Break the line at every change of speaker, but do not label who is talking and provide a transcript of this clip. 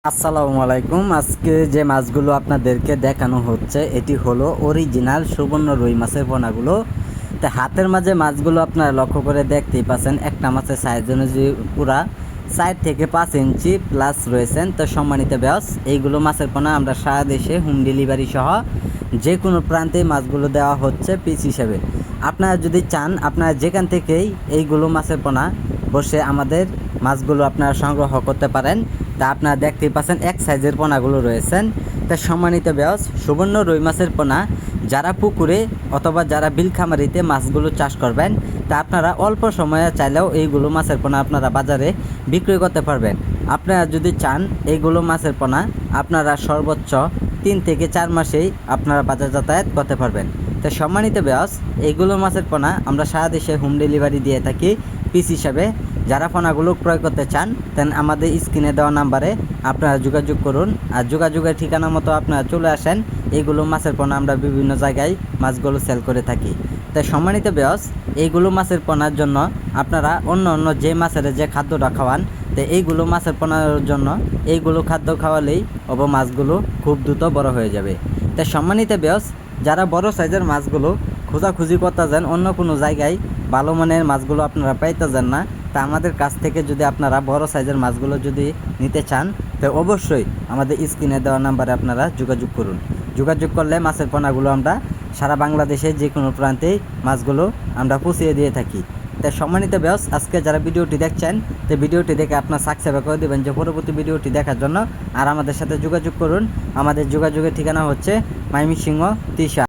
আসসালামু আলাইকুম। আজকে যে মাছগুলো আপনাদেরকে দেখানো হচ্ছে এটি হলো অরিজিনাল সুবর্ণ রুই মাছের পোনাগুলো। তো হাতের মাঝে মাছগুলো আপনারা লক্ষ্য করে দেখতেই পাচ্ছেন, একটা মাছের সাইজ অনুযায়ী পুরা 4 থেকে 5 ইঞ্চি প্লাস রয়েছেন। তো সম্মানিত ব্যাস, এইগুলো মাছের পোনা আমরা সারা দেশে হোম ডেলিভারি সহ যে কোনো প্রান্তে মাছগুলো দেওয়া হচ্ছে পিস হিসেবে। আপনারা যদি চান, আপনারা যেখান থেকেই এইগুলো মাছের পোনা বসে আমাদের মাছগুলো আপনারা সংগ্রহ করতে পারেন। তা আপনারা দেখতেই পাচ্ছেন এক সাইজের পোনাগুলো রয়েছেন। তা সম্মানিত ব্যাস, সুবর্ণ রুই মাছের পোনা যারা পুকুরে অথবা যারা বিলখামারিতে মাছগুলো চাষ করবেন, তা আপনারা অল্প সময়ে চাইলেও এইগুলো মাছের পোনা আপনারা বাজারে বিক্রি করতে পারবেন। আপনারা যদি চান এইগুলো মাছের পোনা আপনারা সর্বোচ্চ 3 থেকে 4 মাসেই আপনারা বাজার যাতায়াত করতে পারবেন। তো সম্মানিত ব্যাস, এইগুলো মাছের পোনা আমরা সারা দেশে হোম ডেলিভারি দিয়ে থাকি পিস হিসাবে। যারা পোনাগুলো ক্রয় করতে চান তেন আমাদের স্ক্রিনে দেওয়া নাম্বারে আপনারা যোগাযোগ করুন, আর যোগাযোগের ঠিকানা মতো আপনারা চলে আসেন। এইগুলো মাছের পোনা আমরা বিভিন্ন জায়গায় মাছগুলো সেল করে থাকি। তাই সম্মানিত ব্যাস, এইগুলো মাছের পোনার জন্য আপনারা অন্য যে মাছের যে খাদ্যটা খাওয়ান, তো এইগুলো মাছের পোনার জন্য এইগুলো খাদ্য খাওয়ালেই মাছগুলো খুব দ্রুত বড় হয়ে যাবে। তাই সম্মানিত ব্যাস, যারা বড় সাইজের মাছগুলো খোঁজাখুঁজি করতে যান, অন্য কোনো জায়গায় ভালো মানের মাছগুলো আপনারা পাইতে যান না, তা আমাদের কাছ থেকে যদি আপনারা বড় সাইজের মাছগুলো যদি নিতে চান, তো অবশ্যই আমাদের স্ক্রিনে দেওয়া নাম্বারে আপনারা যোগাযোগ করুন। যোগাযোগ করলে মাছের পোনাগুলো আমরা সারা বাংলাদেশে যে কোনো প্রান্তেই মাছগুলো আমরা পৌঁছিয়ে দিয়ে থাকি। তাই সম্মানিত ব্যাস, আজকে যারা ভিডিওটি দেখছেন, তো ভিডিওটি দেখে আপনার সাবস্ক্রাইব করে দেবেন যে পরবর্তী ভিডিওটি দেখার জন্য। আর আমাদের সাথে যোগাযোগ করুন। আমাদের যোগাযোগের ঠিকানা হচ্ছে ময়মনসিংহ 30।